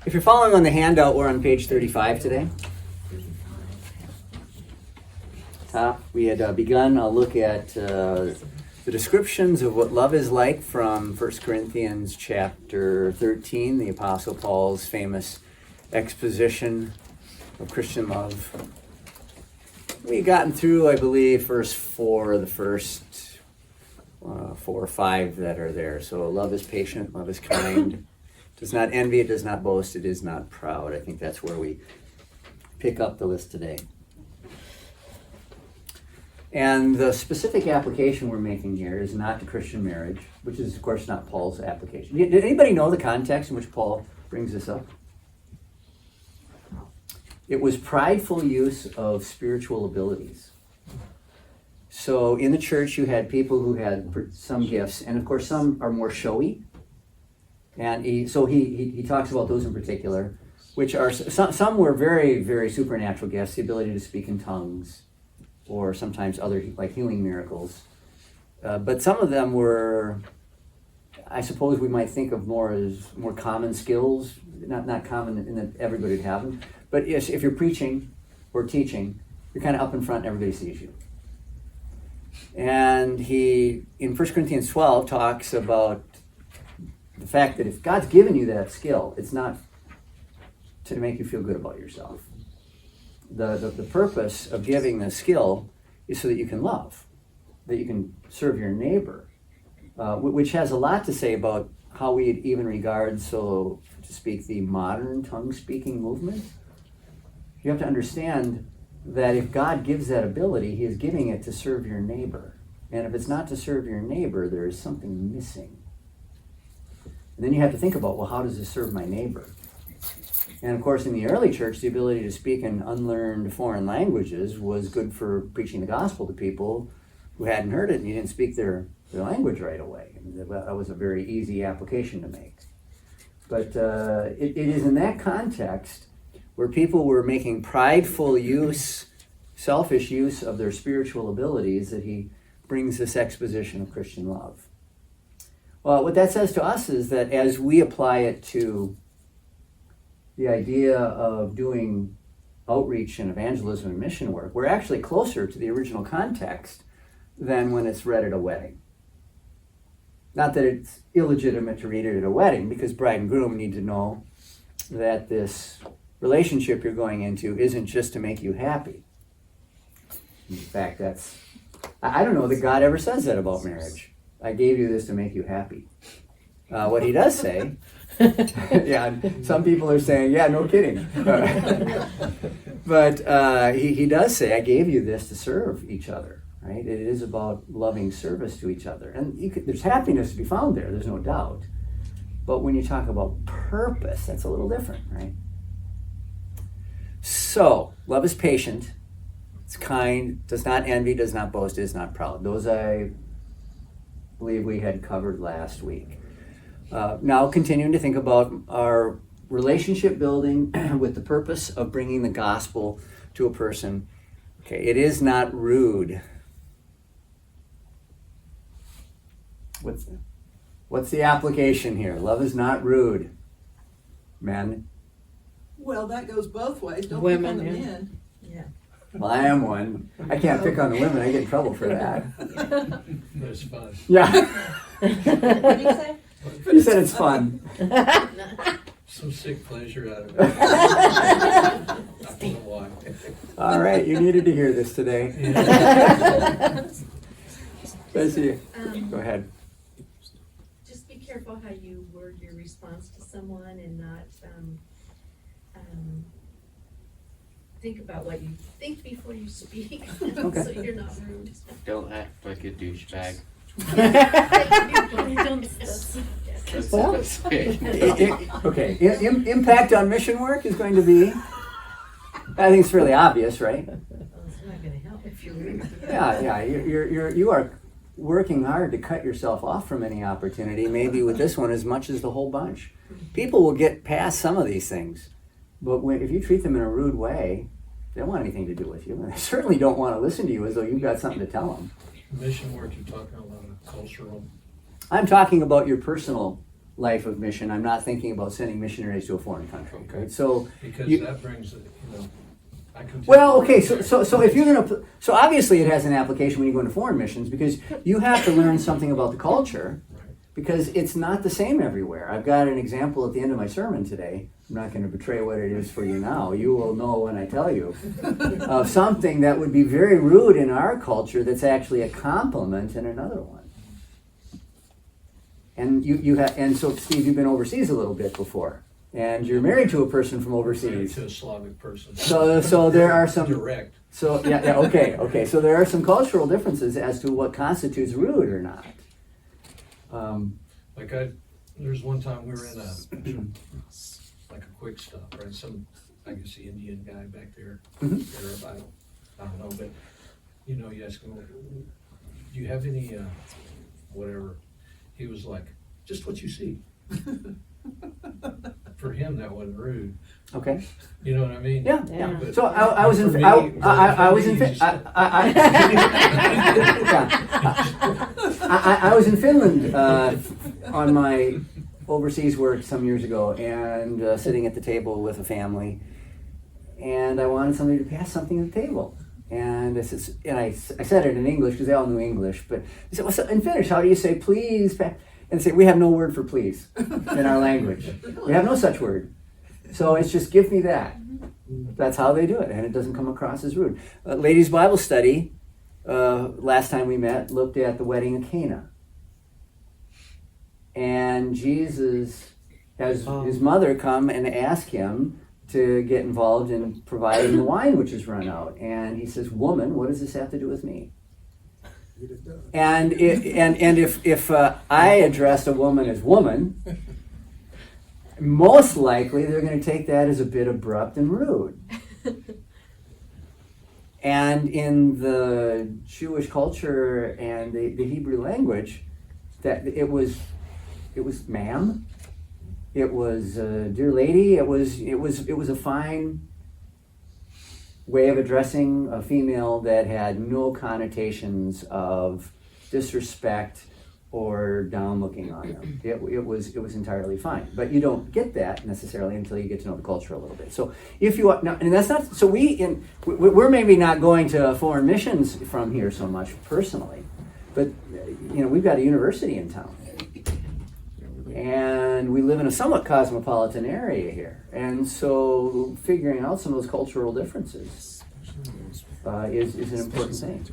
If you're following on the handout, we're on page 35 today. We had begun a look at the descriptions of what love is like from 1 Corinthians chapter 13, the Apostle Paul's famous exposition of Christian love. We've gotten through, I believe, verse 4 of the first 4 or 5 that are there. So love is patient, love is kind, does not envy, it does not boast, it is not proud. I think that's where we pick up the list today. And the specific application we're making here is not to Christian marriage, which is, of course, not Paul's application. Did anybody know the context in which Paul brings this up? It was prideful use of spiritual abilities. So in the church, you had people who had some gifts, and of course, some are more showy. And he talks about those in particular, which are, some were very, very supernatural gifts, the ability to speak in tongues, or sometimes other, like healing miracles. But some of them were, I suppose we might think of more as more common skills, not common in that everybody would have them. But yes, if you're preaching or teaching, you're kind of up in front and everybody sees you. And he, in 1 Corinthians 12, talks about the fact that if God's given you that skill, it's not to make you feel good about yourself. The purpose of giving the skill is so that you can love, that you can serve your neighbor, which has a lot to say about how we even regard, so to speak, the modern tongue-speaking movement. You have to understand that if God gives that ability, he is giving it to serve your neighbor. And if it's not to serve your neighbor, there is something missing. And then you have to think about, well, how does this serve my neighbor? And of course, in the early church, the ability to speak in unlearned foreign languages was good for preaching the gospel to people who hadn't heard it and you didn't speak their language right away. And that was a very easy application to make. But it is in that context where people were making prideful use, selfish use of their spiritual abilities that he brings this exposition of Christian love. Well, what that says to us is that as we apply it to the idea of doing outreach and evangelism and mission work, we're actually closer to the original context than when it's read at a wedding. Not that it's illegitimate to read it at a wedding, because bride and groom need to know that this relationship you're going into isn't just to make you happy. In fact, I don't know that God ever says that about marriage. I gave you this to make you happy. What he does say, yeah, some people are saying, yeah, no kidding. But he does say, I gave you this to serve each other, right? It is about loving service to each other. And there's happiness to be found there's no doubt. But when you talk about purpose, that's a little different, right? So, love is patient, it's kind, does not envy, does not boast, is not proud. Those I believe we had covered last week. Now continuing to think about our relationship building with the purpose of bringing the gospel to a person. Okay, it is not rude. What's the application here? Love is not rude. Men? Well, that goes both ways. Don't Women, pick on the yeah. men. Yeah. Well, I am one. I can't pick on the women. I get in trouble for that. That's fun. Yeah. What did you say? You said it's fun. Some sick pleasure out of it. I don't know why. All right, you needed to hear this today. Bessie, go ahead. Just be careful how you word your response to someone and not think about what you think before you speak, Okay. so you're not rude. Don't act like a douchebag. That's Well, what I say. Okay, impact on mission work is going to be, I think it's fairly obvious, right? Well, it's not gonna help if you're rude. Yeah, you are working hard to cut yourself off from any opportunity, maybe with this one as much as the whole bunch. People will get past some of these things, but if you treat them in a rude way, they don't want anything to do with you, and they certainly don't want to listen to you as though you've got something to tell them. Mission work, you're talking a lot of cultural. I'm talking about your personal life of mission, I'm not thinking about sending missionaries to a foreign country. Okay. Right? So, Because You- that brings, I can. well, okay, so if you're gonna, so obviously it has an application when you go into foreign missions because you have to learn something about the culture Right. because it's not the same everywhere. I've got an example at the end of my sermon today. I'm not going to betray what it is for you now. You will know when I tell you of something that would be very rude in our culture that's actually a compliment in another one. And you have, and so Steve, you've been overseas a little bit before, and you're married to a person from Married overseas. to a Slavic person. So there are some. Direct. So yeah, okay. So there are some cultural differences as to what constitutes rude or not. There's one time we were in like a quick stop, right? I guess the Indian guy back there, Mhm. Arab, I don't know, but you ask him, do you have any, whatever? He was like, just what you see. For him, that wasn't rude. Okay. You know what I mean? Yeah. Yeah. But So I was in. for me- I was for in. me, I was in Finland on my overseas work some years ago, and sitting at the table with a family, and I wanted somebody to pass something at the table, and I said it in English because they all knew English, but they said, "Well, in Finnish, how do you say please?" And say, "We have no word for please in our language. We have no such word. So it's just give me that." That's how they do it, and it doesn't come across as rude. Ladies' Bible study, last time we met, looked at the wedding of Cana. And Jesus has his mother come and ask him to get involved in providing the wine which has run out. And he says, "Woman, what does this have to do with me?" And if I addressed a woman as woman, most likely they're going to take that as a bit abrupt and rude. And in the Jewish culture and the Hebrew language, that it was ma'am, it was dear lady, it was a fine way of addressing a female that had no connotations of disrespect or down looking on them. It was entirely fine. But you don't get that necessarily until you get to know the culture a little bit. So if you are, and that's not, so we're maybe not going to foreign missions from here so much personally, but we've got a university in town. And we live in a somewhat cosmopolitan area here. And so figuring out some of those cultural differences is an important thing.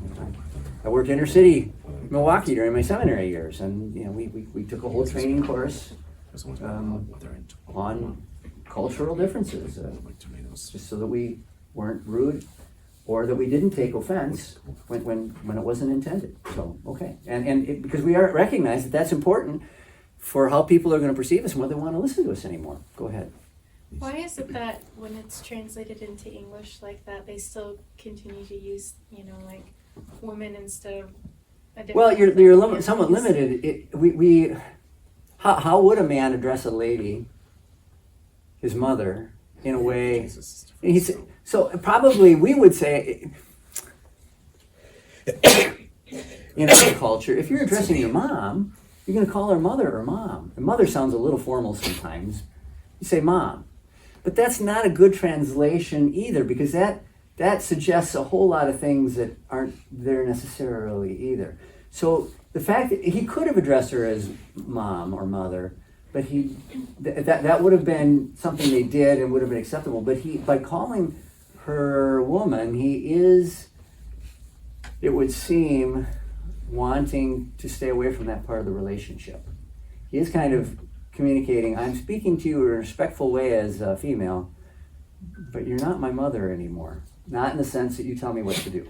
I worked inner city Milwaukee during my seminary years, and we took a whole training course on cultural differences, just so that we weren't rude or that we didn't take offense when it wasn't intended. So okay, and because we recognize that that's important for how people are going to perceive us and whether they want to listen to us anymore. Go ahead. Why is it that when it's translated into English like that, they still continue to use, like women instead of a different? Well, you're somewhat limited. How would a man address a lady, his mother, in a way? So probably we would say, in our culture, if you're addressing your mom, you're going to call her mother or mom. And mother sounds a little formal sometimes. You say mom. But that's not a good translation either, because that suggests a whole lot of things that aren't there necessarily either. So the fact that he could have addressed her as mom or mother, but that would have been something they did and would have been acceptable. But by calling her woman, he is, it would seem, wanting to stay away from that part of the relationship. He is kind of communicating, I'm speaking to you in a respectful way as a female, but you're not my mother anymore. Not in the sense that you tell me what to do.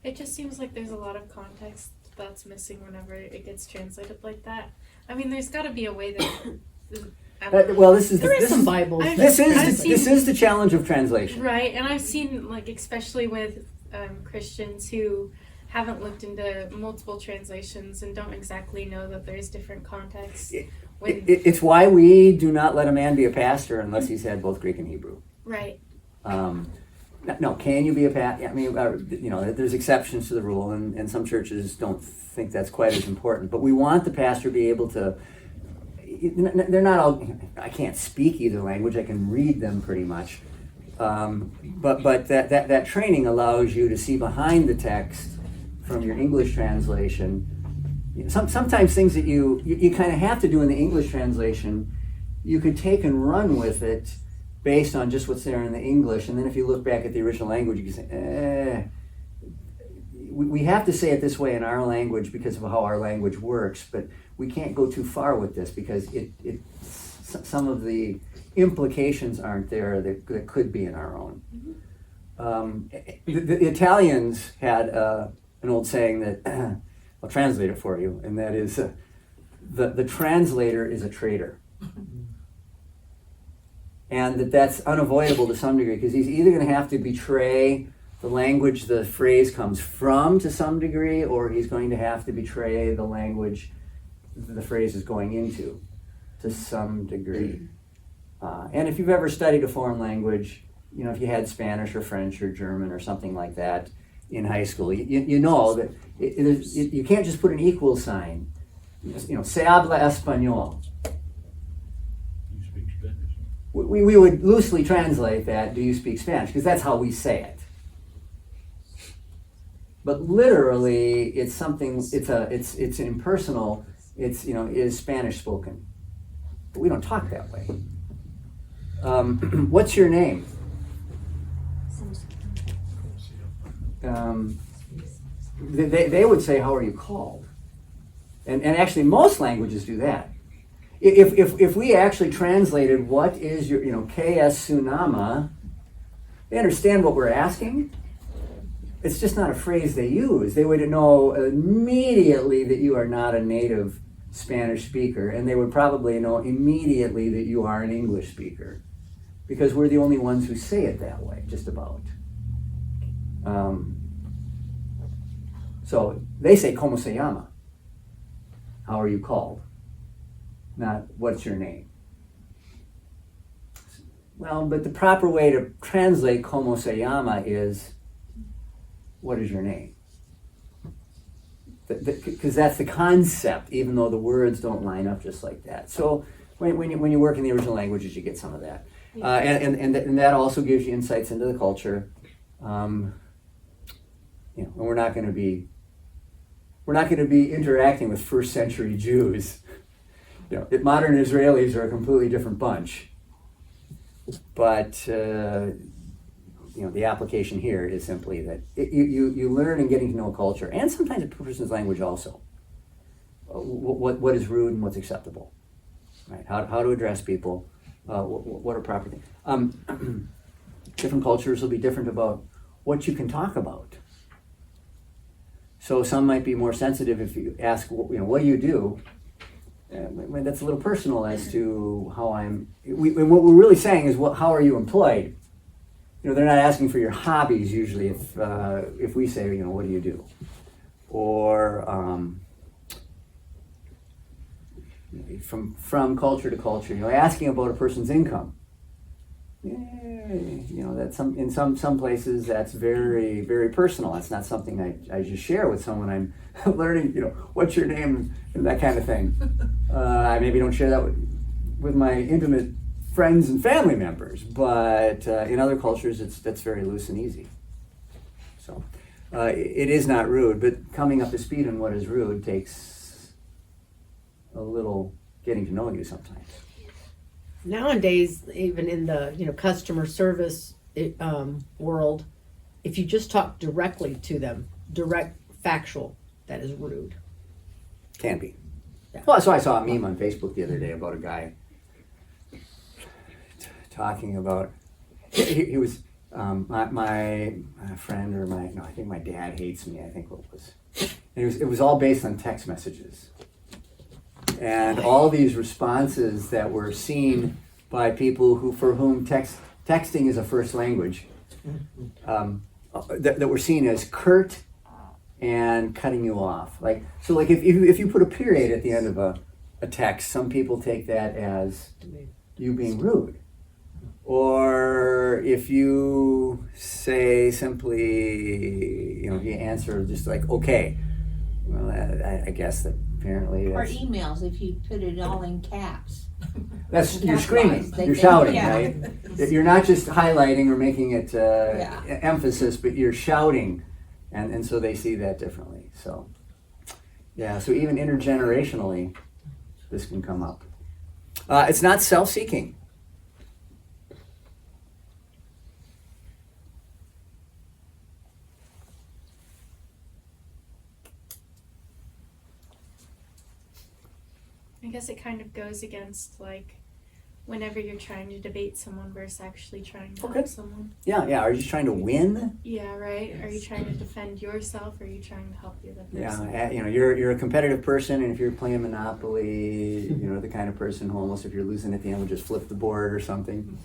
It just seems like there's a lot of context that's missing whenever it gets translated like that. I mean, there's got to be a way that. Well, this is There is some Bibles. This I've seen- is the challenge of translation. Right, and I've seen, especially with Christians who haven't looked into multiple translations and don't exactly know that there's different contexts. It's why we do not let a man be a pastor unless he's had both Greek and Hebrew. Right. No, can you be a pastor? I mean, there's exceptions to the rule, and some churches don't think that's quite as important. But we want the pastor to be able to they're not all, I can't speak either language, I can read them pretty much. But that training allows you to see behind the text from your English translation. Sometimes things that you kind of have to do in the English translation, you could take and run with it based on just what's there in the English. And then if you look back at the original language, you can say, we have to say it this way in our language because of how our language works, but we can't go too far with this because some of the implications aren't there that could be in our own. The Italians had an old saying that, I'll translate it for you, and that is, the translator is a traitor. And that's unavoidable to some degree, because he's either going to have to betray the language the phrase comes from to some degree, or he's going to have to betray the language the phrase is going into to some degree. And if you've ever studied a foreign language, if you had Spanish or French or German or something like that in high school, you know that you can't just put an equal sign. Se habla español. You speak Spanish? We would loosely translate that, do you speak Spanish? Because that's how we say it. But literally, it's something, it's impersonal, is Spanish spoken. But we don't talk that way. What's your name? They would say, how are you called? And actually most languages do that. If we actually translated what is your, KS Tsunama, they understand what we're asking. It's just not a phrase they use. They would know immediately that you are not a native Spanish speaker, and they would probably know immediately that you are an English speaker, because we're the only ones who say it that way, just about. So they say, ¿Cómo se llama? How are you called? Not, what's your name? Well, but the proper way to translate ¿Cómo se llama? Is, what is your name? Because that's the concept, even though the words don't line up just like that. So when you work in the original languages, you get some of that. And that also gives you insights into the culture. And we're not going to be interacting with first century Jews. Modern Israelis are a completely different bunch. But the application here is simply that you learn in getting to know a culture, and sometimes a person's language also. What is rude and what's acceptable, right? How to address people, what are proper things. Different cultures will be different about what you can talk about. So some might be more sensitive if you ask, what do you do? That's a little personal as to how what we're really saying is, how are you employed? They're not asking for your hobbies usually if we say, what do you do? Or from culture to culture, asking about a person's income. That in some places that's very, very personal. That's not something I just share with someone I'm learning, what's your name and that kind of thing. I maybe don't share that with my intimate friends and family members, but in other cultures that's very loose and easy. So it is not rude, but coming up to speed on what is rude takes a little getting to know you sometimes. Nowadays, even in the customer service world, if you just talk directly to them, direct, factual, that is rude. Can be. Yeah. Well, so I saw a meme on Facebook the other day about a guy talking about, he was my friend, or I think my dad hates me, I think what it was. And it was all based on text messages. And all these responses that were seen by people for whom texting is a first language, that were seen as curt and cutting you off. If you put a period at the end of a text, some people take that as you being rude. Or if you say simply, you answer just like, okay, well, I guess that apparently. Or That's, emails if you put it all in caps. you're screaming, They you're think- shouting, yeah. right? That you're not just highlighting or making it Yeah. emphasis, but you're shouting, and so they see that differently. So, yeah. So even intergenerationally, this can come up. It's not self-seeking. I guess it kind of goes against like whenever you're trying to debate someone versus actually trying to Okay. help someone. Yeah. Are you just trying to win? Yeah, right? Are you trying to defend yourself or are you trying to help the other person? Yeah, you're a competitive person, and if you're playing Monopoly, the kind of person who almost, if you're losing at the end, will just flip the board or something.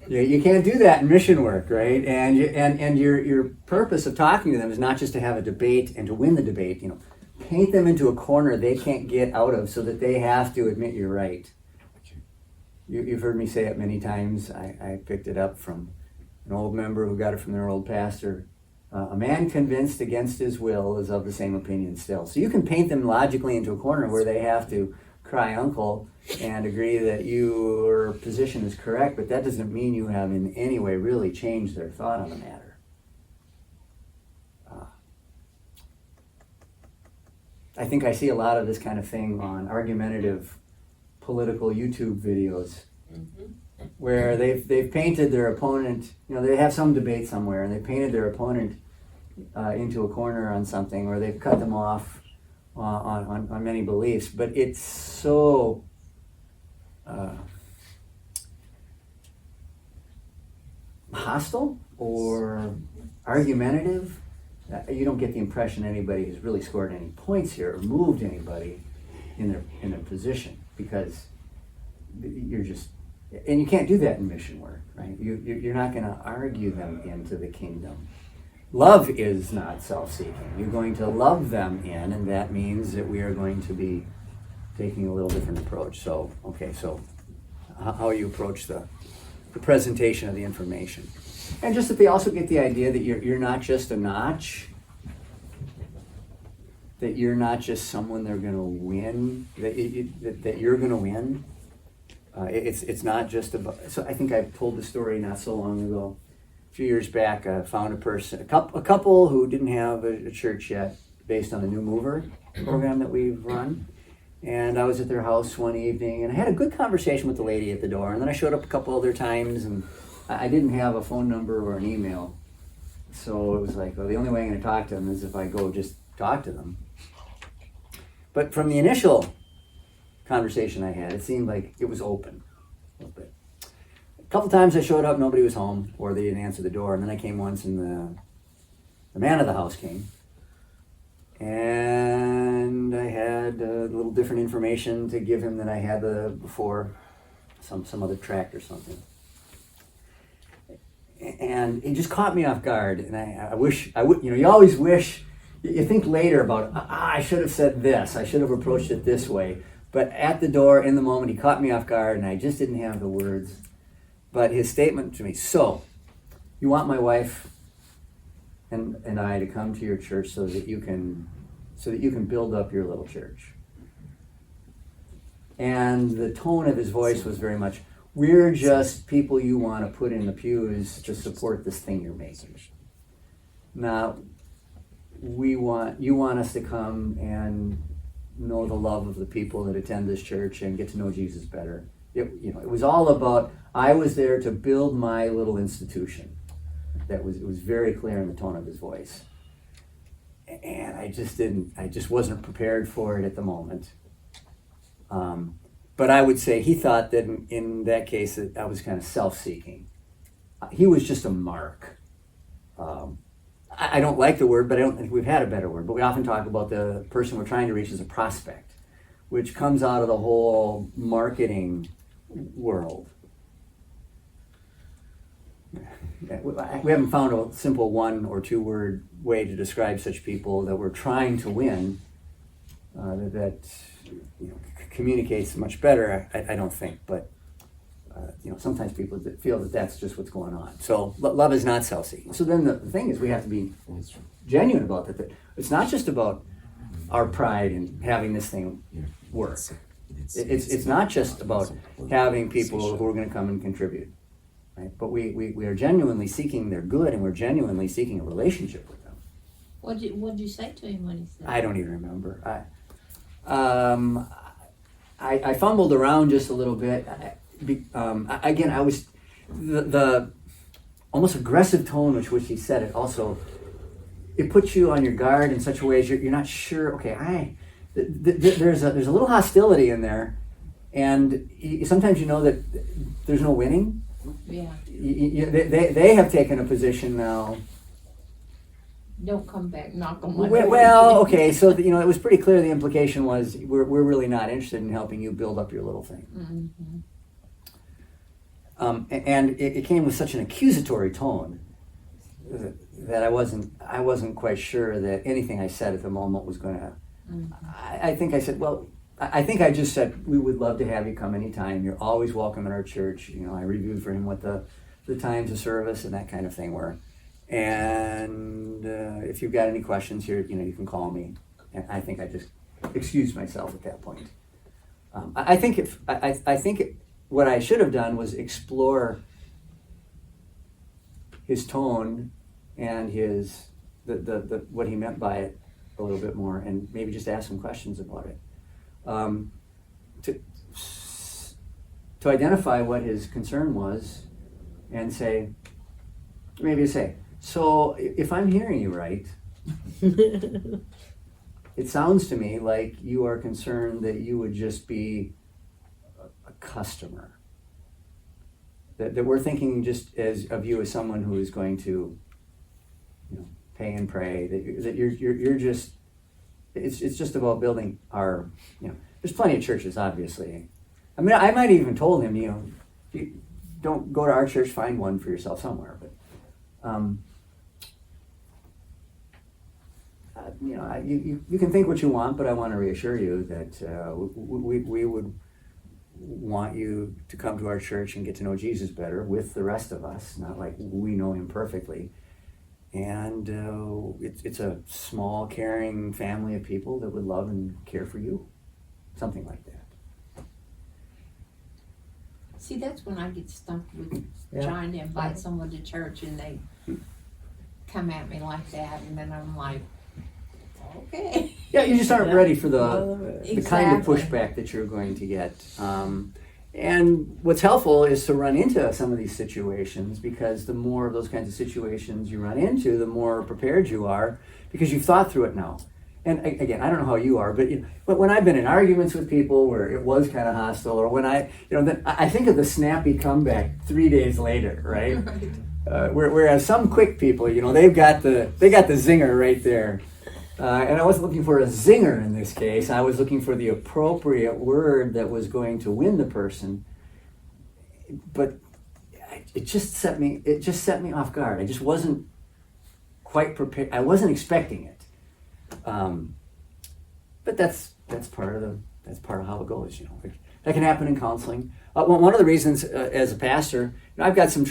You can't do that in mission work, right? And your purpose of talking to them is not just to have a debate and to win the debate. Paint them into a corner they can't get out of, so that they have to admit you're right. You've heard me say it many times. I picked it up from an old member who got it from their old pastor. A man convinced against his will is of the same opinion still. So you can paint them logically into a corner where they have to cry uncle and agree that your position is correct, but that doesn't mean you have in any way really changed their thought on the matter. I think I see a lot of this kind of thing on argumentative political YouTube videos where they've painted their opponent, they have some debate somewhere and they painted their opponent into a corner on something, or they've cut them off on many beliefs, but it's so hostile or argumentative. You don't get the impression anybody has really scored any points here or moved anybody in their position, because you're just, and you can't do that in mission work, right? You're not going to argue them into the kingdom. Love is not self-seeking. You're going to love them in, and that means that we are going to be taking a little different approach. So how you approach the presentation of the information. And just that they also get the idea that you're not just a notch, that you're not just someone they're going to win, that you're going to win. It's not just about. So I think I told the story not so long ago. A few years back, I found a couple who didn't have a church yet, based on the New Mover program that we've run. And I was at their house one evening, and I had a good conversation with the lady at the door. And then I showed up a couple other times, and I didn't have a phone number or an email. So it was like, well, the only way I'm going to talk to them is if I go just talk to them. But from the initial conversation I had, it seemed like it was open a little bit. A couple times I showed up, nobody was home, or they didn't answer the door. And then I came once, and the man of the house came. And I had a little different information to give him than I had before, some other tract or something. And it just caught me off guard. And I wish, you always wish, you think later about, I should have said this, I should have approached it this way. But at the door, in the moment, he caught me off guard, and I just didn't have the words. But his statement to me, so, you want my wife and I to come to your church so that you can build up your little church. And the tone of his voice was very much, we're just people you want to put in the pews to support this thing you're making. Now, you want us to come and know the love of the people that attend this church and get to know Jesus better. It was all about, I was there to build my little institution. It was very clear in the tone of his voice. And I just wasn't prepared for it at the moment. But I would say he thought that in that case that I was kind of self-seeking. He was just a mark. I don't like the word, but I don't think we've had a better word. But we often talk about the person we're trying to reach as a prospect, which comes out of the whole marketing world. We haven't found a simple 1 or 2 word way to describe such people that we're trying to win that communicates much better. I don't think, but sometimes people feel that that's just what's going on. So love is not self-seeking. So then the thing is, we have to be genuine about that. It's not just about our pride in having this thing work. It's not just about having people who are going to come and contribute, right? But we are genuinely seeking their good, and we're genuinely seeking a relationship with them. What'd you say to him when he said? I don't even remember. I fumbled around just a little bit. Again, I was the almost aggressive tone with which he said it. Also, it puts you on your guard in such a way as you're not sure. Okay, there's a little hostility in there, and sometimes you know that there's no winning. Yeah. They have taken a position now. Don't come back, knock on my door. Well, okay, so it was pretty clear. The implication was we're really not interested in helping you build up your little thing. Mhm. And it came with such an accusatory tone that I wasn't quite sure that anything I said at the moment was going to. I think I said, well, I think I just said we would love to have you come anytime. You're always welcome in our church. I reviewed for him what the times of service and that kind of thing were. And if you've got any questions here, you can call me. And I think I just excused myself at that point. I think what I should have done was explore his tone and his the what he meant by it a little bit more, and maybe just ask some questions about it. To identify what his concern was, and say, so if I'm hearing you right, it sounds to me like you are concerned that you would just be a customer. That we're thinking just of you as someone who is going to, pay and pray. That you're just. It's just about building our. There's plenty of churches, obviously. I mean, I might have even told him, you don't go to our church, find one for yourself somewhere. But, you can think what you want, but I want to reassure you that we would want you to come to our church and get to know Jesus better with the rest of us, not like we know him perfectly. And it's a small, caring family of people that would love and care for you. Something like that. See, that's when I get stumped with Yeah. trying to invite someone to church and they come at me like that, and then I'm like, okay. Yeah, you just aren't Yeah. ready for the kind of Exactly. pushback that you're going to get. And what's helpful is to run into some of these situations, because the more of those kinds of situations you run into, the more prepared you are, because you've thought through it now. And again, I don't know how you are, but when I've been in arguments with people where it was kind of hostile, or when then I think of the snappy comeback 3 days later, right? Whereas some quick people, they got the zinger right there. And I wasn't looking for a zinger in this case. I was looking for the appropriate word that was going to win the person. But it just set me off guard. I just wasn't quite prepared. I wasn't expecting it. But that's part of how it goes. That can happen in counseling. One of the reasons, as a pastor, I've got some.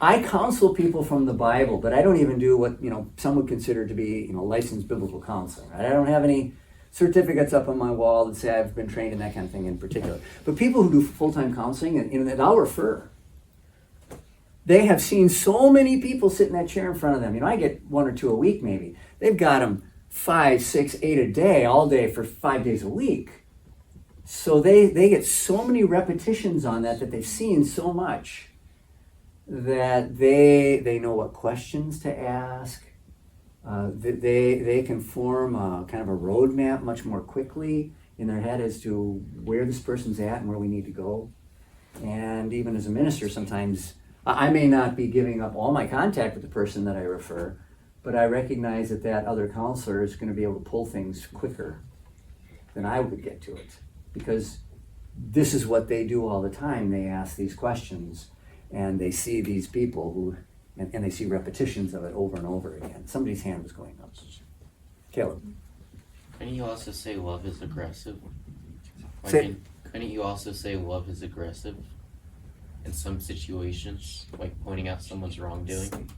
I counsel people from the Bible, but I don't even do what some would consider to be licensed biblical counseling. Right? I don't have any certificates up on my wall that say I've been trained in that kind of thing in particular. But people who do full-time counseling, and I'll refer. They have seen so many people sit in that chair in front of them. I get 1 or 2 a week maybe. They've got them 5, 6, 8 a day, all day for 5 days a week. So they get so many repetitions on that they've seen so much that they know what questions to ask. They can form a kind of a roadmap much more quickly in their head as to where this person's at and where we need to go. And even as a minister, sometimes I may not be giving up all my contact with the person that I refer, but I recognize that other counselor is going to be able to pull things quicker than I would get to it, because this is what they do all the time. They ask these questions, and they see these people who, and they see repetitions of it over and over again. Somebody's hand was going up. Caleb. Couldn't you also say love is aggressive? Couldn't you also say love is aggressive in some situations, like pointing out someone's wrongdoing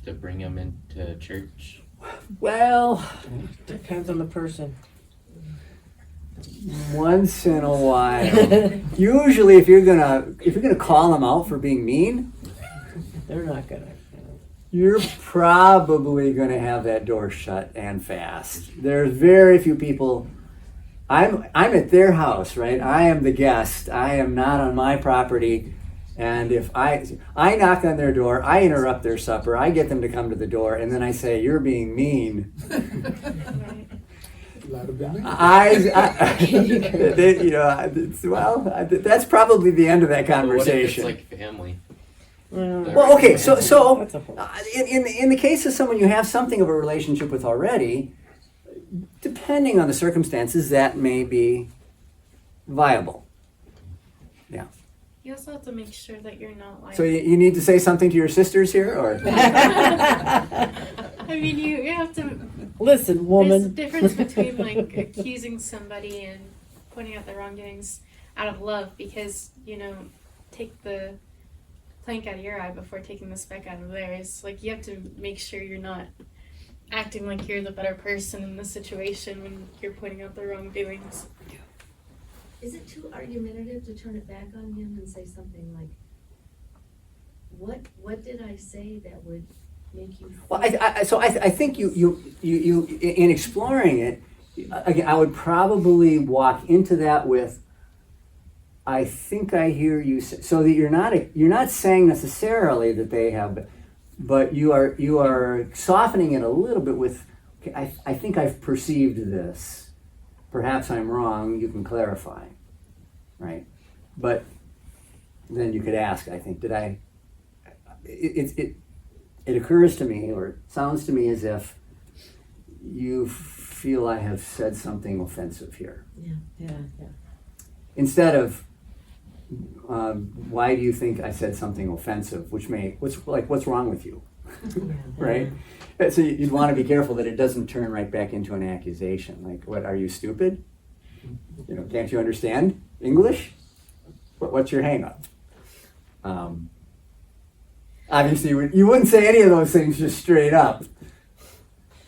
to bring them into church? Well, Depends on the person. once in a while. Usually, if you're gonna call them out for being mean, They're not gonna. you're probably gonna have that door shut and fast. There's very few people. I'm at their house, right? I am the guest. I am not on my property. And if I knock on their door, I interrupt their supper, I get them to come to the door, and then I say, "You're being mean." That's probably the end of that But what if it's conversation. like family? Well, okay, so That's a whole. in the case of someone you have something of a relationship with already, depending on the circumstances, that may be viable. You also have to make sure that you're not like. So you need to say something to your sisters here, or I mean, you have to. Listen, There's a woman. difference between like accusing somebody and pointing out their wrongdoings out of love, because take the plank out of your eye before taking the speck out of theirs. Like, you have to make sure you're not acting like you're the better person in the situation when you're pointing out the wrongdoings. Is it too argumentative to turn it back on him and say something like, what did I say that would make you? well, I think you in exploring it, again, I would probably walk into that with, I think I hear you say, so that you're not saying necessarily that they have, but you are softening it a little bit with, okay, I think I've perceived this. Perhaps I'm wrong, you can clarify, right? But then you could ask, I think, did I, it occurs to me, or it sounds to me as if you feel I have said something offensive here. Yeah. Instead of, why do you think I said something offensive? What's wrong with you? Right? So you'd want to be careful that it doesn't turn right back into an accusation. Like, what, are you stupid? Can't you understand English? What's your hang up? Obviously, you wouldn't say any of those things just straight up.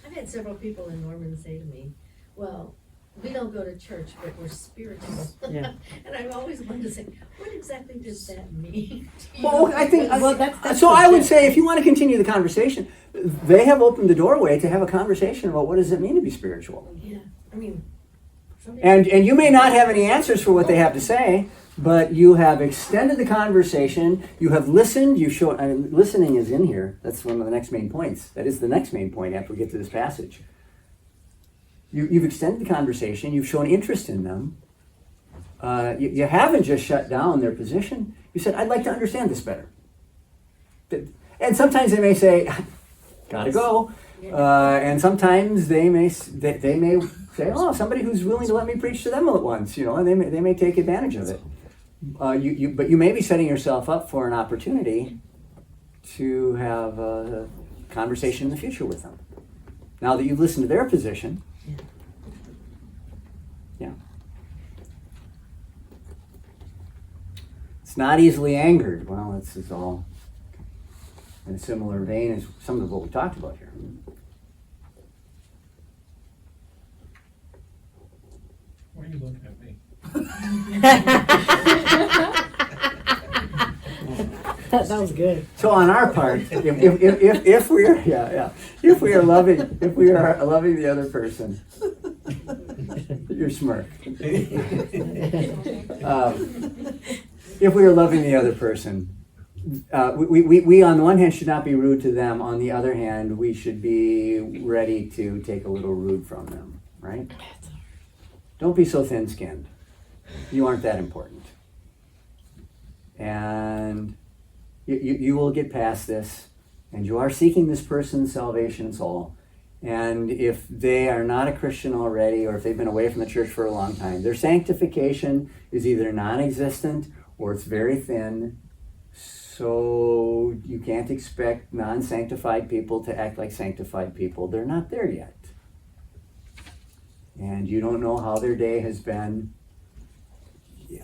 I've had several people in Norman say to me, well, we don't go to church, but we're spiritual. Yeah. And I've always wanted to say, what exactly does that mean? Well, I think, Well, that's so I would legit. say, if you want to continue the conversation, they have opened the doorway to have a conversation about what does it mean to be spiritual. Yeah, I mean. somebody- And you may not have any answers for what they have to say, but you have extended the conversation. You have listened. You show. Listening is in here. That's one of the next main points. That is the next main point after we get to this passage. You've extended the conversation. You've shown interest in them. You haven't just shut down their position. You said, "I'd like to understand this better." And sometimes they may say, "Gotta go," and sometimes they may say, "Oh, somebody who's willing to let me preach to them at once," and they may take advantage of it. But you may be setting yourself up for an opportunity to have a conversation in the future with them. Now that you've listened to their position, yeah. It's not easily angered. Well, this is all in a similar vein as some of what we talked about here. Why are you looking at me? That was good. So on our part, if we are loving the other person, you're smirk. If we are loving the other person, we on the one hand should not be rude to them. On the other hand, we should be ready to take a little rude from them, right? Don't be so thin-skinned. You aren't that important. And you will get past this, and you are seeking this person's salvation and soul. And if they are not a Christian already, or if they've been away from the church for a long time, their sanctification is either non-existent or it's very thin. So you can't expect non-sanctified people to act like sanctified people. They're not there yet. And you don't know how their day has been.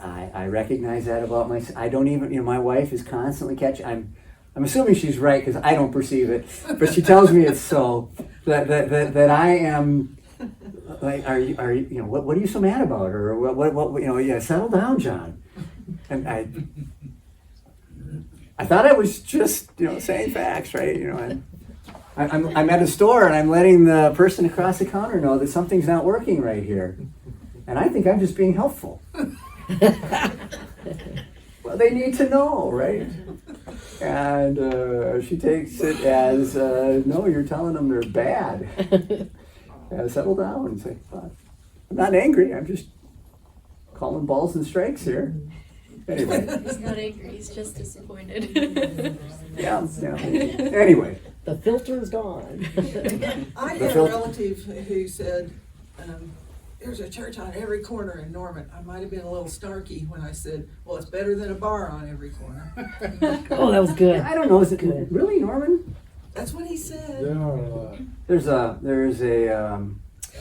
I recognize that about myself. I don't even, my wife is constantly catching, I'm assuming she's right because I don't perceive it, but she tells me it's so, that I am, like, are you, you know, what are you so mad about? Or what, you know, yeah, settle down, John. And I thought I was just, you know, saying facts, right? You know, and I'm at a store and I'm letting the person across the counter know that something's not working right here. And I think I'm just being helpful. Well, they need to know, right? And she takes it as, no, you're telling them they're bad. Settle down and say, I'm not angry, I'm just calling balls and strikes here. Anyway. He's not angry, he's just disappointed. Yeah. Anyway. The filter's gone. I had a relative who said, there's a church on every corner in Norman. I might have been a little snarky when I said, well, it's better than a bar on every corner. Oh, that was good. I don't know, is it Good. really, Norman? That's what he said. There's a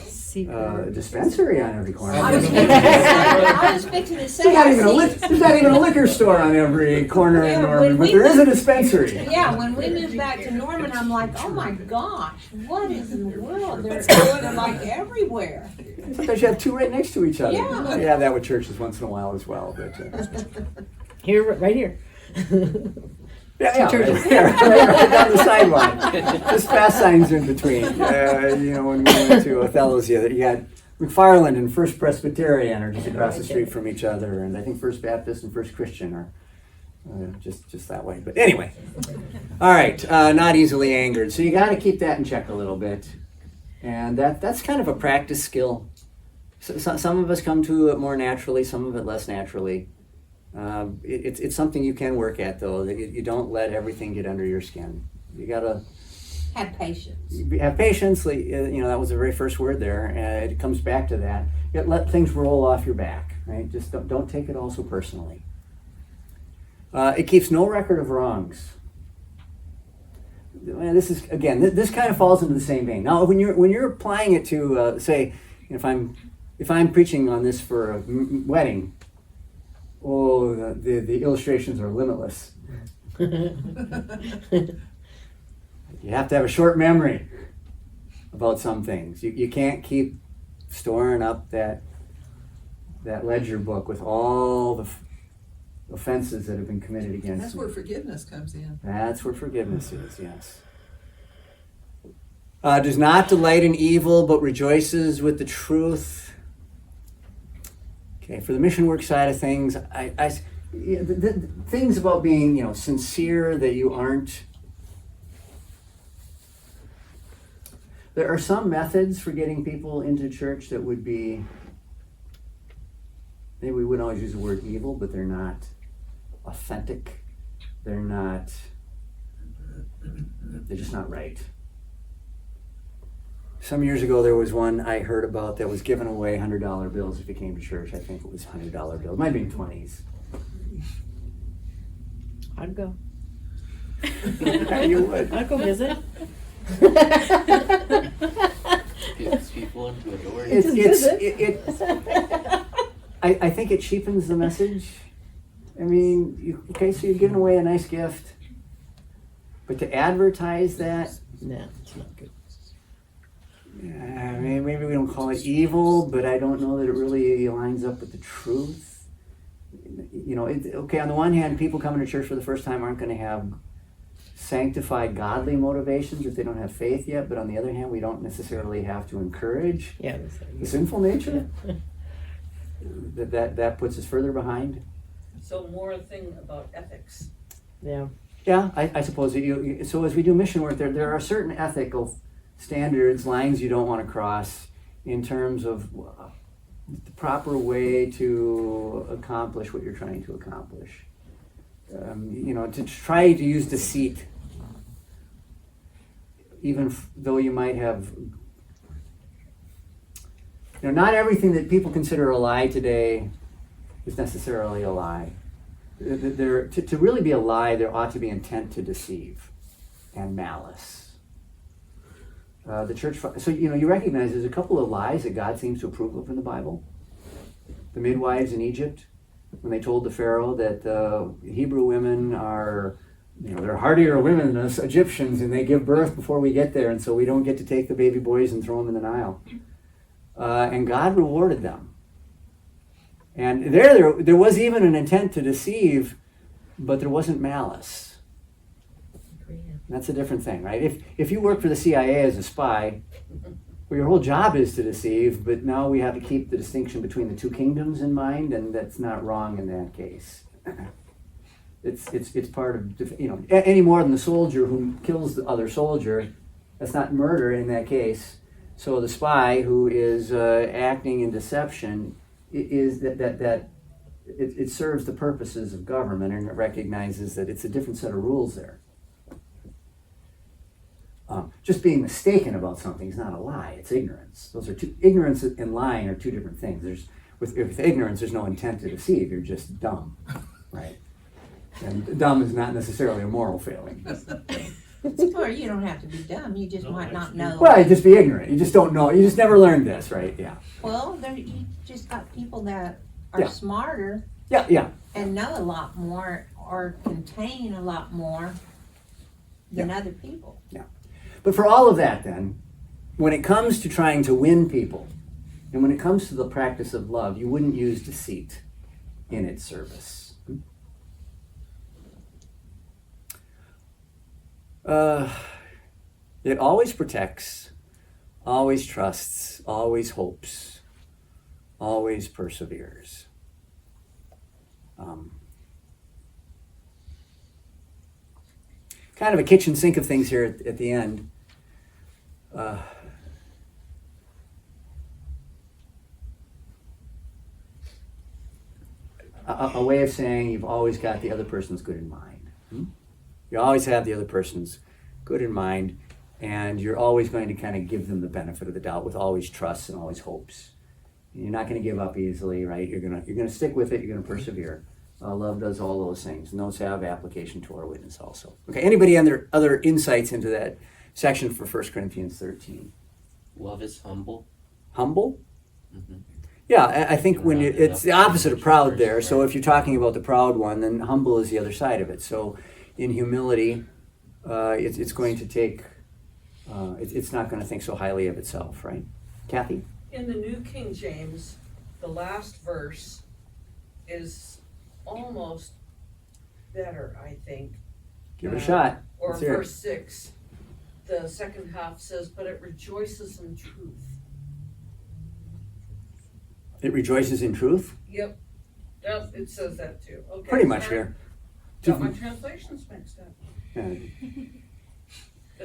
Secret. dispensary on every corner. I was fixing to say, There's not even a liquor store on every corner in Yeah, Norman, when but we there is a moved- dispensary. yeah, when we moved back to Norman, I'm like, oh my gosh, what is in the world? They're like everywhere. Sometimes you have two right next to each other. Yeah. You have that with churches once in a while as well. But, Here, right here. yeah, churches. right, right down the sidewalk. Just fast signs in between. You know, when we went to Othello's the other, you had McFarland and First Presbyterian are just across the street from each other, and I think First Baptist and First Christian are just that way. But anyway, all right, not easily angered. So you got to keep that in check a little bit, and that's kind of a practice skill. So, some of us come to it more naturally, some of it less naturally. It's something you can work at, though. That you don't let everything get under your skin. You gotta Have patience. have patience. You know, that was the very first word there. It comes back to that. You gotta let things roll off your back, right? Just don't take it all so personally. It keeps no record of wrongs. And this is again, this kind of falls into the same vein. Now, when you're applying it to say, if I'm preaching on this for a wedding. Oh, the illustrations are limitless. You have to have a short memory about some things. You can't keep storing up that ledger book with all the offenses that have been committed against That's you. where forgiveness comes in. That's where forgiveness is, yes. Does not delight in evil, but rejoices with the truth. Okay, for the mission work side of things, the things about being, sincere that you aren't. There are some methods for getting people into church that would be, maybe we wouldn't always use the word evil, but they're not authentic. They're just not right. Some years ago, there was one I heard about that was giving away $100 bills if you came to church. I think it was $100 bills. It might be 20s. I'd go. You would. I'd go visit. Gets people into a door. I think it cheapens the message. I mean, so you're giving away a nice gift, but to advertise that, No, it's not good. I mean, maybe we don't call it evil, but I don't know that it really lines up with the truth. Okay, on the one hand, people coming to church for the first time aren't going to have sanctified, godly motivations if they don't have faith yet, but on the other hand, we don't necessarily have to encourage the sinful nature. That puts us further behind. So more a thing about ethics. Yeah. Yeah, I suppose. So as we do mission work, there are certain ethical standards, lines you don't want to cross in terms of the proper way to accomplish what you're trying to accomplish. To try to use deceit, even though you might have, not everything that people consider a lie today is necessarily a lie. To really be a lie, there ought to be intent to deceive and malice. The church, so you recognize there's a couple of lies that God seems to approve of in the Bible. The midwives in Egypt, when they told the Pharaoh that the Hebrew women are they're hardier women than us Egyptians, and they give birth before we get there, and so we don't get to take the baby boys and throw them in the Nile. And God rewarded them. And there was even an intent to deceive, but there wasn't malice. That's a different thing, right? If you work for the CIA as a spy, well, your whole job is to deceive, but now we have to keep the distinction between the two kingdoms in mind, and that's not wrong in that case. It's part of, any more than the soldier who kills the other soldier. That's not murder in that case. So the spy who is acting in deception is that it serves the purposes of government, and it recognizes that it's a different set of rules there. Just being mistaken about something is not a lie; it's ignorance. Ignorance and lying are two different things. With ignorance, there's no intent to deceive. You're just dumb, right? And dumb is not necessarily a moral failing. Or you don't have to be dumb, you just might not know. Well, you just be ignorant. You just don't know. You just never learned this, right? Yeah. Well, you just got people that are smarter Yeah. and know a lot more or contain a lot more than other people. Yeah. But for all of that, then, when it comes to trying to win people, and when it comes to the practice of love, you wouldn't use deceit in its service. It always protects, always trusts, always hopes, always perseveres. Kind of a kitchen sink of things here at the end. A way of saying you've always got the other person's good in mind. You always have the other person's good in mind, and you're always going to kind of give them the benefit of the doubt with always trust and always hopes. You're not going to give up easily, right? You're going to stick with it. You're going to persevere. Love does all those things, and those have application to our witness also. Okay, anybody other insights into that section for 1 Corinthians 13? Love is humble. Humble? Mm-hmm. Yeah, I think when rounded it's up the opposite of proud first, there. So right? if you're talking about the proud one, then humble is the other side of it. So in humility, it's going to take, it's not going to think so highly of itself, right? Kathy? In the New King James, the last verse is almost better, I think. Give it a shot. Or Let's hear it. verse 6, the second half says, but it rejoices in truth. It rejoices in truth? Yep, it says that too. Okay, Pretty much sorry. here. Got my translations mixed up. Yeah.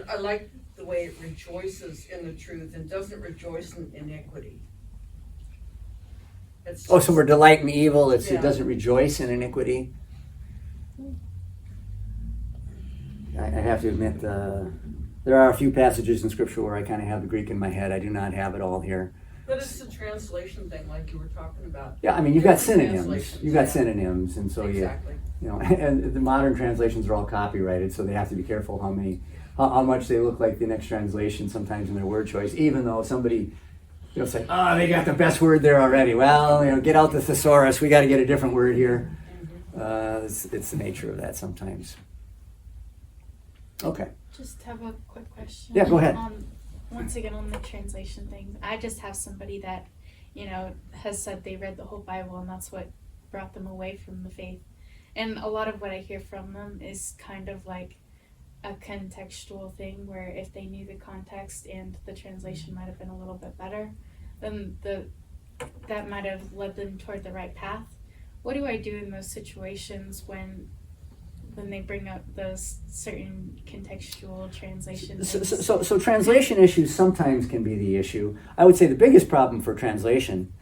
I like the way it rejoices in the truth and doesn't rejoice in iniquity. It's Oh, so we're delight in evil. It Yeah. doesn't rejoice in iniquity. I have to admit, there are a few passages in Scripture where I kind of have the Greek in my head. I do not have it all here. But it's a translation thing, like you were talking about. Yeah, I mean, you've got Different synonyms. translations, You've got yeah. synonyms, and so Exactly. and the modern translations are all copyrighted, so they have to be careful how much they look like the next translation sometimes in their word choice, even though somebody say, oh, they got the best word there already. Well, get out the thesaurus. We got to get a different word here. It's the nature of that sometimes. Okay. Just have a quick question. Yeah, go ahead. Once again, on the translation thing, I just have somebody that, has said they read the whole Bible and that's what brought them away from the faith. And a lot of what I hear from them is kind of like a contextual thing where if they knew the context and the translation might have been a little bit better, then that might have led them toward the right path. What do I do in those situations when they bring up those certain contextual translation things? So translation issues sometimes can be the issue. I would say the biggest problem for translation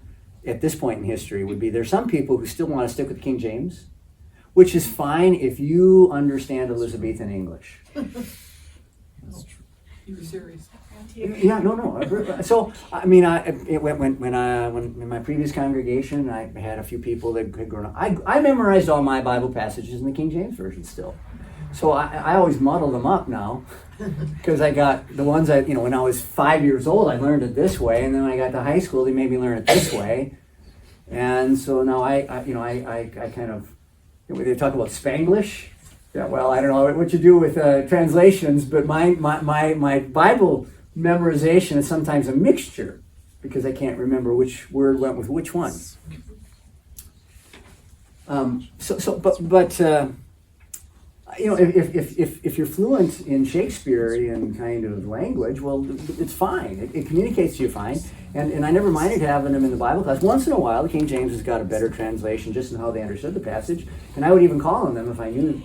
at this point in history would be there's some people who still want to stick with King James, which is fine if you understand Elizabethan English. You were serious. Yeah, no. So I mean, when in my previous congregation, I had a few people that had grown up. I memorized all my Bible passages in the King James Version still. So I always muddle them up now, because I got the ones when I was 5 years old, I learned it this way, and then when I got to high school, they made me learn it this way, and so now I kind of they talk about Spanglish. Yeah, well, I don't know what you do with translations, but my Bible memorization is sometimes a mixture because I can't remember which word went with which one. If you're fluent in Shakespearean kind of language, well, it's fine. It communicates to you fine. And I never minded having them in the Bible class. Once in a while, the King James has got a better translation just in how they understood the passage. And I would even call on them if I knew,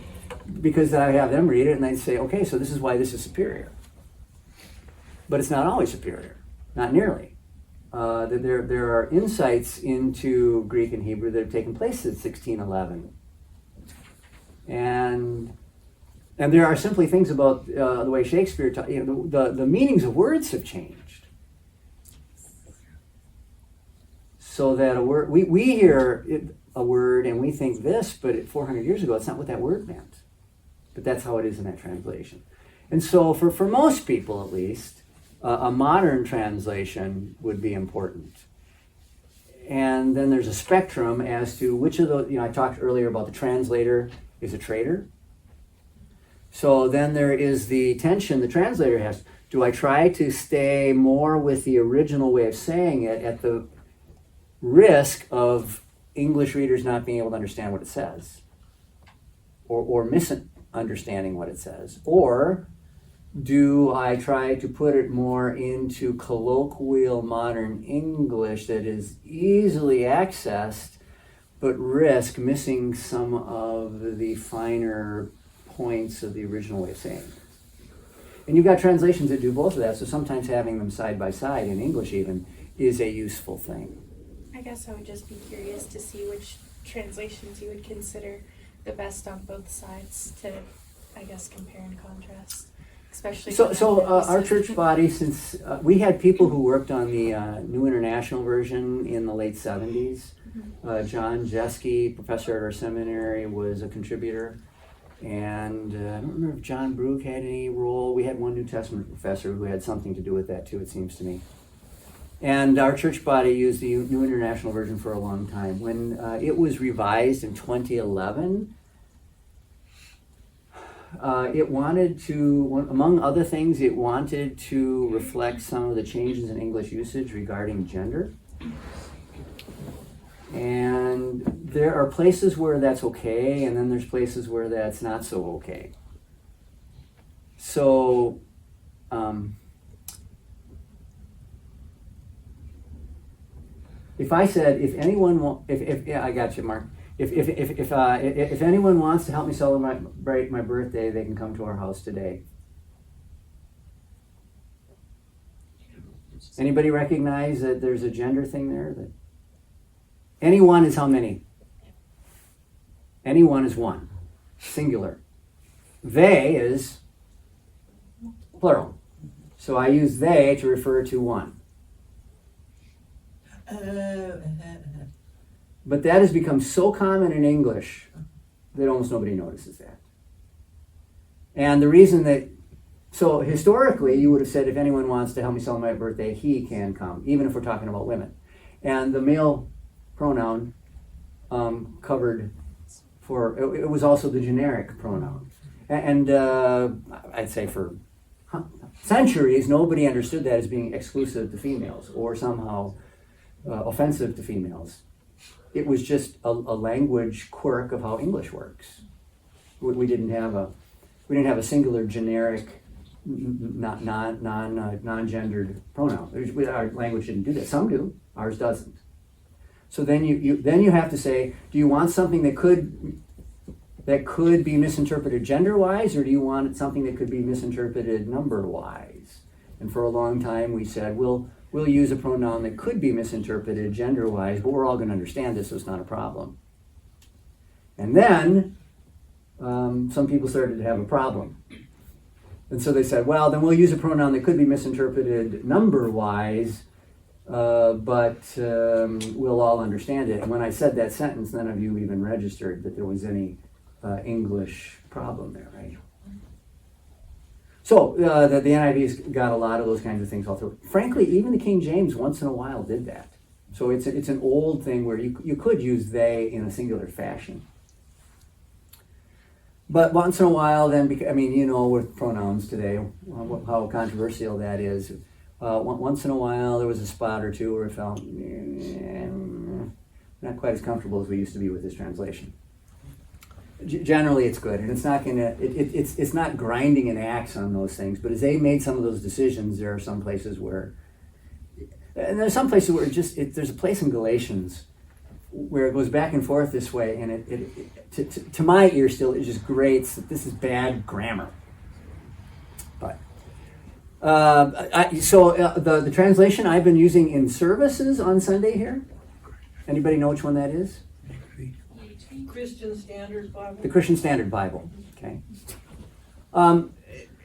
because I have them read it and they'd say, okay, so this is why this is superior. But it's not always superior, not nearly. There are insights into Greek and Hebrew that have taken place since 1611. And there are simply things about the way Shakespeare taught, the meanings of words have changed. So that a word, we hear a word and we think this, but 400 years ago, it's not what that word meant. But that's how it is in that translation. And so for most people, at least, a modern translation would be important. And then there's a spectrum as to which of those, I talked earlier about the translator is a traitor. So then there is the tension the translator has. Do I try to stay more with the original way of saying it at the risk of English readers not being able to understand what it says? Or misunderstanding what it says? Or do I try to put it more into colloquial modern English that is easily accessed, but risk missing some of the finer points of the original way of saying it? And you've got translations that do both of that, so sometimes having them side by side in English even is a useful thing. I guess I would just be curious to see which translations you would consider the best on both sides to, I guess, compare and contrast. Especially So our church body, since we had people who worked on the New International Version in the late 70s. John Jeske, professor at our seminary, was a contributor. And I don't remember if John Brook had any role. We had one New Testament professor who had something to do with that too, it seems to me. And our church body used the New International Version for a long time. When it was revised in 2011, it wanted to, among other things, it wanted to reflect some of the changes in English usage regarding gender. And there are places where that's okay, and then there's places where that's not so okay. So, if I said, if anyone, yeah, I got you, Mark. If anyone wants to help me celebrate my birthday, they can come to our house today. Anybody recognize that there's a gender thing there? That anyone is how many? Anyone is one, singular. They is plural. So I use they to refer to one. But that has become so common in English that almost nobody notices that. And the reason that, so historically you would have said, if anyone wants to help me celebrate my birthday, he can come, even if we're talking about women. And the male pronoun covered for, it was also the generic pronoun. And I'd say for centuries, nobody understood that as being exclusive to females or somehow offensive to females. It was just a language quirk of how English works. We didn't have a singular generic non-gendered pronoun. Our language didn't do that. Some do, ours doesn't. So then you have to say, do you want something that could be misinterpreted gender-wise, or do you want something that could be misinterpreted number-wise? And for a long time we said, we'll use a pronoun that could be misinterpreted gender-wise, but we're all going to understand this, so it's not a problem. And then some people started to have a problem. And so they said, well, then we'll use a pronoun that could be misinterpreted number-wise, but we'll all understand it. And when I said that sentence, none of you even registered that there was any English problem there, right? So the NIV's got a lot of those kinds of things all through. Frankly, even the King James once in a while did that. So it's an old thing where you could use they in a singular fashion. But once in a while, then, with pronouns today, how controversial that is. Once in a while, there was a spot or two where it felt not quite as comfortable as we used to be with this translation. Generally, it's good, and it's not gonna. It's not grinding an axe on those things. But as they made some of those decisions, there are some places where, and there's some places where there's a place in Galatians where it goes back and forth this way, and to my ear still, it just grates that this is bad grammar. But the translation I've been using in services on Sunday here. Anybody know which one that is? Christian Standard Bible. The Christian Standard Bible. Okay.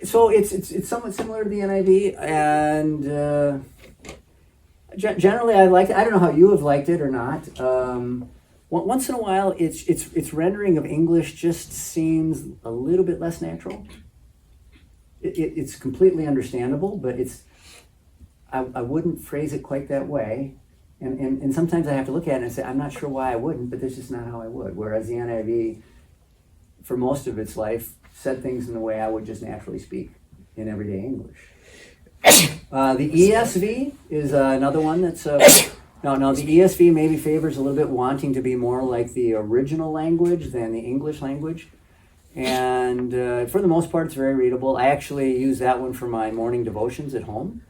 So it's somewhat similar to the NIV, and generally I like it. I don't know how you have liked it or not. Once in a while, its rendering of English just seems a little bit less natural. It's completely understandable, but I wouldn't phrase it quite that way. And sometimes I have to look at it and say, I'm not sure why I wouldn't, but that's just not how I would. Whereas the NIV, for most of its life, said things in the way I would just naturally speak in everyday English. The ESV is another one that's... No, the ESV maybe favors a little bit wanting to be more like the original language than the English language. And for the most part, it's very readable. I actually use that one for my morning devotions at home.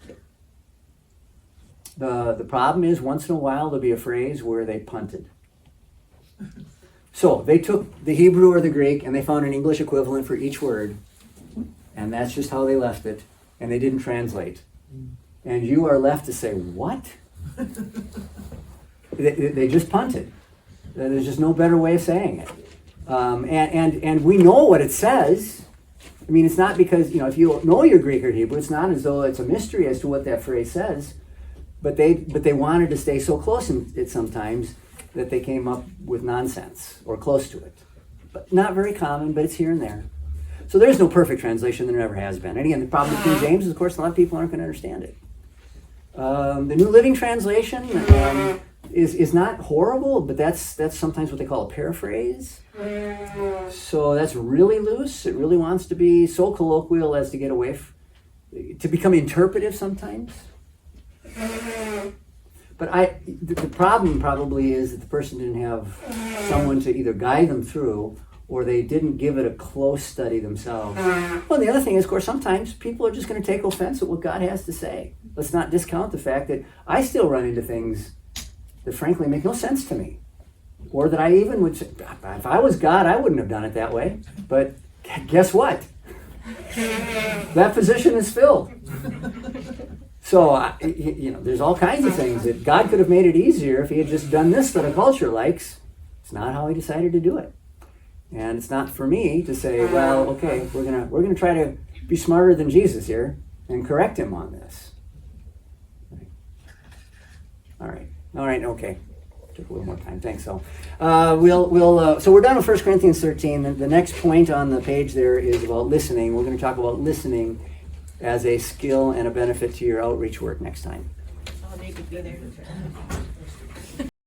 The problem is, once in a while, there'll be a phrase where they punted. So they took the Hebrew or the Greek, and they found an English equivalent for each word, and that's just how they left it, and they didn't translate. And you are left to say, what? They just punted. There's just no better way of saying it. And we know what it says. I mean, it's not because, if you know your Greek or Hebrew, it's not as though it's a mystery as to what that phrase says. But they wanted to stay so close in it sometimes that they came up with nonsense or close to it. But not very common, but it's here and there. So there's no perfect translation. There never has been. And again, the problem with King James is, of course, a lot of people aren't going to understand it. The New Living Translation is not horrible, but that's sometimes what they call a paraphrase. So that's really loose. It really wants to be so colloquial as to get away to become interpretive sometimes. But the problem probably is that the person didn't have someone to either guide them through, or they didn't give it a close study themselves. Well, the other thing is, of course, sometimes people are just going to take offense at what God has to say. Let's not discount the fact that I still run into things that frankly make no sense to me. Or that I even would say, if I was God, I wouldn't have done it that way. But guess what? That position is filled. So, there's all kinds of things that God could have made it easier if he had just done this that a culture likes. It's not how he decided to do it. And it's not for me to say, well, okay, we're gonna try to be smarter than Jesus here and correct him on this. All right, okay. Took a little more time. Thanks. So, so we're done with 1 Corinthians 13. The next point on the page there is about listening. We're going to talk about listening as a skill and a benefit to your outreach work next time. I'll need to be there.